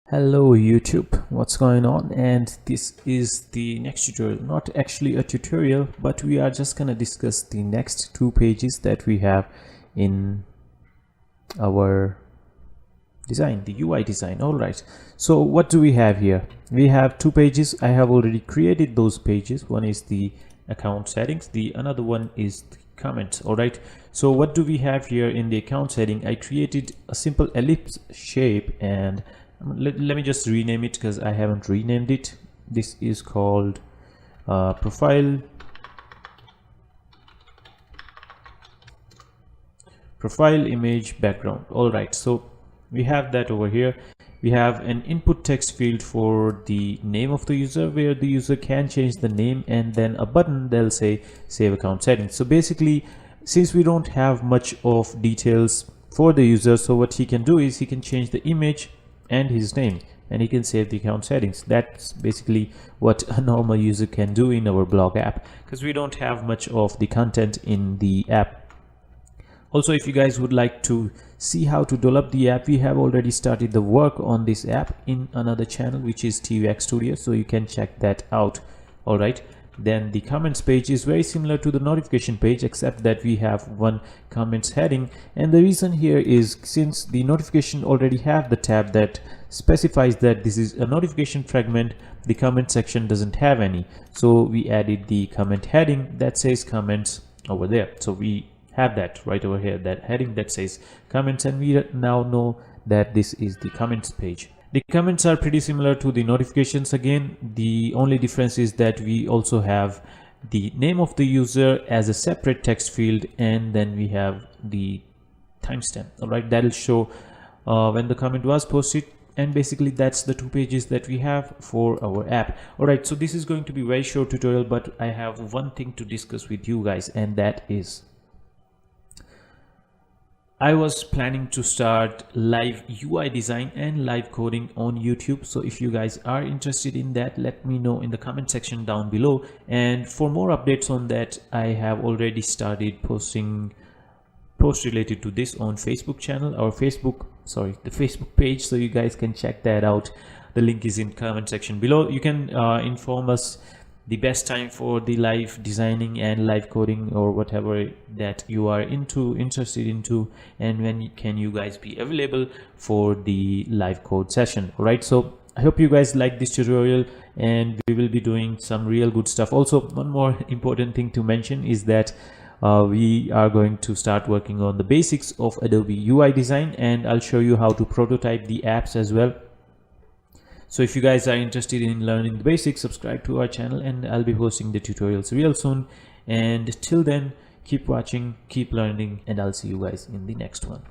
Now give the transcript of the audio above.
Hello YouTube, what's going on? And this is the next tutorial, not actually a tutorial, but we are just gonna discuss the next two pages that we have in our design, the UI design. All right, so what do we have here? We have two pages. I have already created those pages. One is the account settings, the another one is the comments. All right, so what do we have here in the account setting? I created a simple ellipse shape, and let me just rename it because I haven't renamed it. This is called profile image background. All right, so we have that over here. We have an input text field for the name of the user, where the user can change the name, and then a button they'll say save account settings. So basically, since we don't have much of details for the user, so what he can do is he can change the image and his name, and he can save the account settings. That's basically what a normal user can do in our blog app, because we don't have much of the content in the app. Also, if you guys would like to see how to develop the app, we have already started the work on this app in another channel, which is TVX Studio, so you can check that out. All right, then the comments page is very similar to the notification page, except that we have one comments heading. And the reason here is, since the notification already have the tab that specifies that this is a notification fragment, the comment section doesn't have any, so we added the comment heading that says comments over there. So we have that right over here, that heading that says comments, and we now know that this is the comments page. The comments are pretty similar to the notifications. Again, the only difference is that we also have the name of the user as a separate text field, and then we have the timestamp. All right, that'll show when the comment was posted. And basically that's the two pages that we have for our app. All right, so this is going to be a very short tutorial, but I have one thing to discuss with you guys, and that is, I was planning to start live UI design and live coding on YouTube. So if you guys are interested in that, let me know in the comment section down below. And for more updates on that, I have already started posting posts related to this on Facebook channel, or the Facebook page, so you guys can check that out. The link is in comment section below. You can inform us the best time for the live designing and live coding, or whatever that you are interested into, and when can you guys be available for the live code session. All right, so I hope you guys like this tutorial, and we will be doing some real good stuff. Also, one more important thing to mention is that we are going to start working on the basics of Adobe UI design, and I'll show you how to prototype the apps as well. So if you guys are interested in learning the basics, subscribe to our channel, and I'll be posting the tutorials real soon. And till then, keep watching, keep learning, and I'll see you guys in the next one.